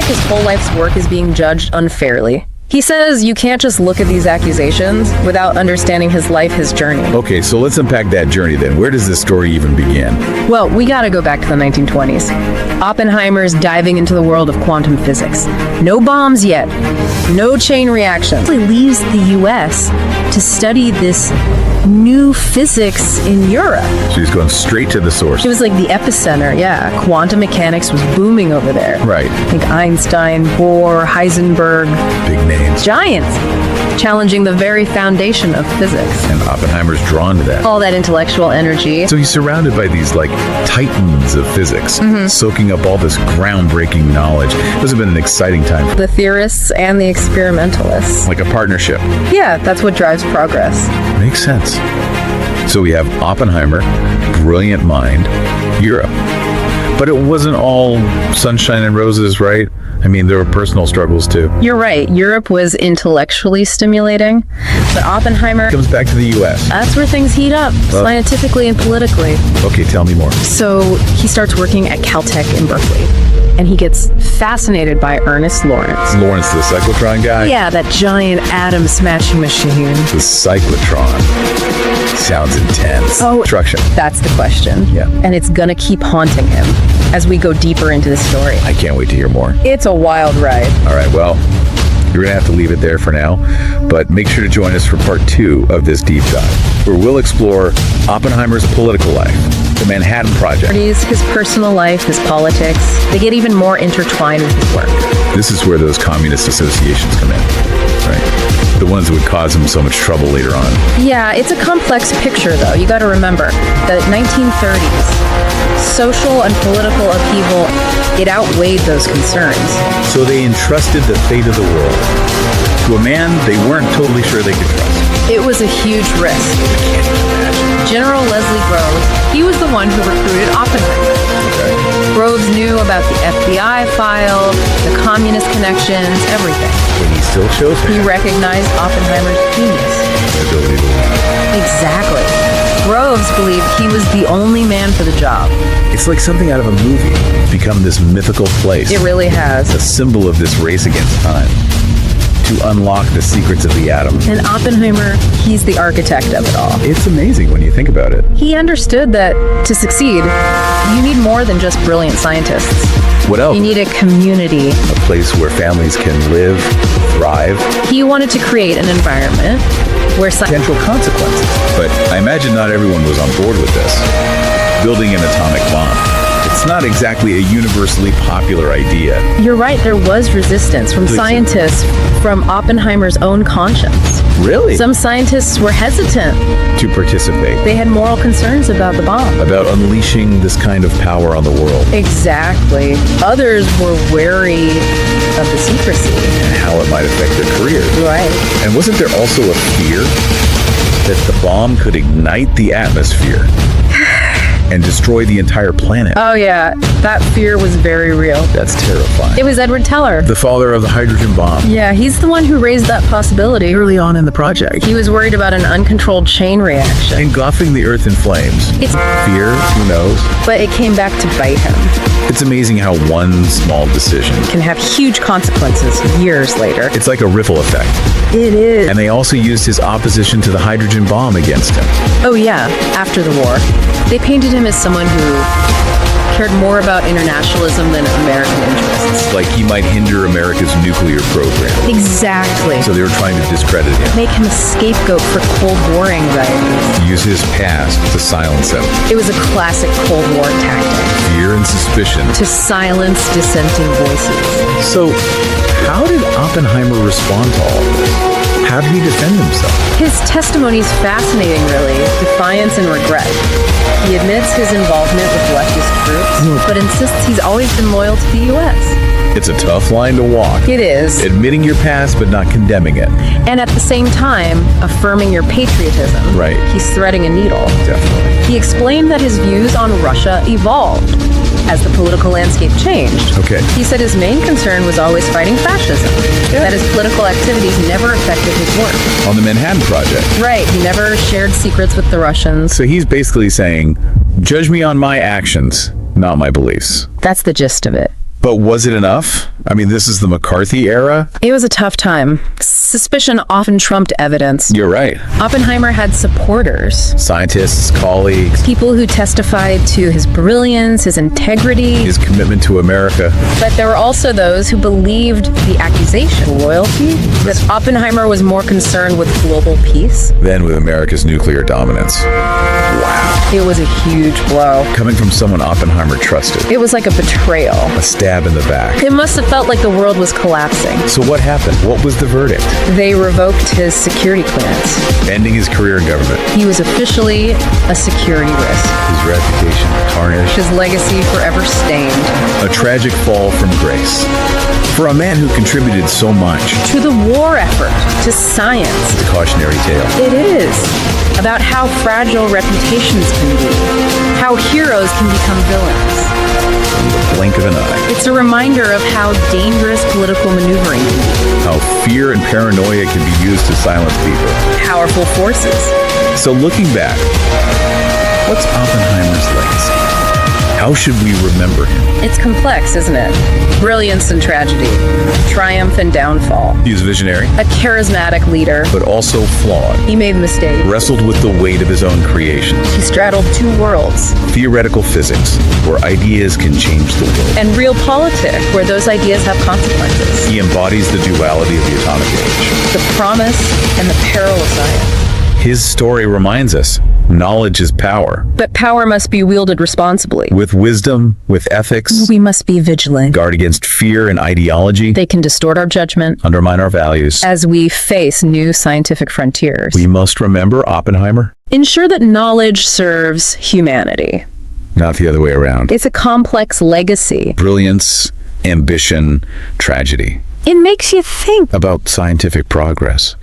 like his whole life's work is being judged unfairly. He says you can't just look at these accusations without understanding his life, his journey. Okay, so let's unpack that journey then. Where does this story even begin? Well, we gotta go back to the 1920s. Oppenheimer's diving into the world of quantum physics. No bombs yet. No chain reactions. He leaves the US to study this new physics in Europe. So he's going straight to the source. It was like the epicenter, yeah. Quantum mechanics was booming over there. Right. I think Einstein, Bohr, Heisenberg. Big names. Giants. Challenging the very foundation of physics. And Oppenheimer's drawn to that. All that intellectual energy. So he's surrounded by these, like, titans of physics, soaking up all this groundbreaking knowledge. This has been an exciting time. The theorists and the experimentalists. Like a partnership. Yeah, that's what drives progress. Makes sense. So we have Oppenheimer, brilliant mind, Europe. But it wasn't all sunshine and roses, right? I mean, there were personal struggles too. You're right. Europe was intellectually stimulating, but Oppenheimer Comes back to the US. That's where things heat up, scientifically and politically. Okay, tell me more. So he starts working at Caltech in Berkeley, and he gets fascinated by Ernest Lawrence. Lawrence, the cyclotron guy? Yeah, that giant atom smashing machine. The cyclotron. Sounds intense. Oh, Construction. That's the question. Yeah. And it's gonna keep haunting him as we go deeper into the story. I can't wait to hear more. It's a wild ride. All right, well, you're gonna have to leave it there for now, but make sure to join us for part 2 of this deep dive, where we'll explore Oppenheimer's political life, the Manhattan Project. His personal life, his politics, they get even more intertwined with his work. This is where those communist associations come in, right? The ones that would cause him so much trouble later on. Yeah, it's a complex picture, though. You gotta remember that 1930s, social and political upheaval, it outweighed those concerns. So they entrusted the fate of the world to a man they weren't totally sure they could trust. It was a huge risk. General Leslie Groves, he was the one who recruited Oppenheimer. Okay. Groves knew about the FBI file, the communist connections, everything. But he still chose He him. recognized Oppenheimer's genius. Ability to win. Exactly. Groves believed he was the only man for the job. It's like something out of a movie. It's become this mythical place. It really has. A symbol of this race against time. To unlock the secrets of the atom. And Oppenheimer, he's the architect of it all. It's amazing when you think about it. He understood that to succeed, you need more than just brilliant scientists. What else? You need a community. A place where families can live, thrive. He wanted to create an environment where Potential consequences. But I imagine not everyone was on board with this. Building an atomic bomb. It's not exactly a universally popular idea. You're right, there was resistance from Please. scientists from Oppenheimer's own conscience. Really? Some scientists were hesitant. To participate. They had moral concerns about the bomb. About unleashing this kind of power on the world. Exactly. Others were wary of the secrecy. And how it might affect their careers. Right. And wasn't there also a fear that the bomb could ignite the atmosphere and destroy the entire planet? Oh yeah, that fear was very real. That's terrifying. It was Edward Teller. The father of the hydrogen bomb. Yeah, he's the one who raised that possibility. Early on in the project. He was worried about an uncontrolled chain reaction. Engulfing the earth in flames. It's Fear, who knows? but it came back to bite him. It's amazing how one small decision, Can have huge consequences years later. it's like a ripple effect. It is. And they also used his opposition to the hydrogen bomb against him. Oh yeah, after the war. They painted him as someone who cared more about internationalism than American interests. Like he might hinder America's nuclear program. Exactly. So they were trying to discredit him. Make him a scapegoat for Cold War anxieties. Use his past to silence him. It was a classic Cold War tactic. Fear and suspicion. To silence dissenting voices. So, how did Oppenheimer respond to all this? How did he defend himself? His testimony is fascinating, really. Defiance and regret. He admits his involvement with leftist groups, but insists he's always been loyal to the U.S. It's a tough line to walk. It is. Admitting your past, but not condemning it. And at the same time, affirming your patriotism. Right. He's threading a needle. Definitely. He explained that his views on Russia evolved as the political landscape changed. Okay. He said his main concern was always fighting fascism, that his political activities never affected his work. On the Manhattan Project. Right, he never shared secrets with the Russians. So he's basically saying, judge me on my actions, not my beliefs. That's the gist of it. But was it enough? I mean, this is the McCarthy era. It was a tough time. Suspicion often trumped evidence. You're right. Oppenheimer had supporters, Scientists, colleagues, people who testified to his brilliance, his integrity. his commitment to America. But there were also those who believed the accusation, loyalty, that Oppenheimer was more concerned with global peace. Then with America's nuclear dominance. It was a huge blow. Coming from someone Oppenheimer trusted. It was like a betrayal. A stab in the back. It must have felt like the world was collapsing. So what happened? What was the verdict? They revoked his security clearance. Ending his career in government. He was officially a security risk. His reputation tarnished. His legacy forever stained. A tragic fall from grace. For a man who contributed so much. To the war effort, to science. It's a cautionary tale. It is. About how fragile reputations can be. How heroes can become villains. In the blink of an eye. It's a reminder of how dangerous political maneuvering can be. How fear and paranoia can be used to silence people. Powerful forces. So looking back, what's Oppenheimer's legacy? How should we remember him? It's complex, isn't it? Brilliance and tragedy. Triumph and downfall. He was visionary, A charismatic leader. but also flawed. He made mistakes. Wrestled with the weight of his own creations. He straddled two worlds. Theoretical physics, where ideas can change the world. And real politics, where those ideas have consequences. He embodies the duality of the atomic age. The promise and the peril of science. His story reminds us, knowledge is power. But power must be wielded responsibly. With wisdom, with ethics, We must be vigilant. guard against fear and ideology, They can distort our judgment undermine our values. as we face new scientific frontiers. We must remember Oppenheimer, Ensure that knowledge serves humanity. not the other way around. It's a complex legacy. Brilliance, ambition, tragedy. It makes you think. About scientific progress.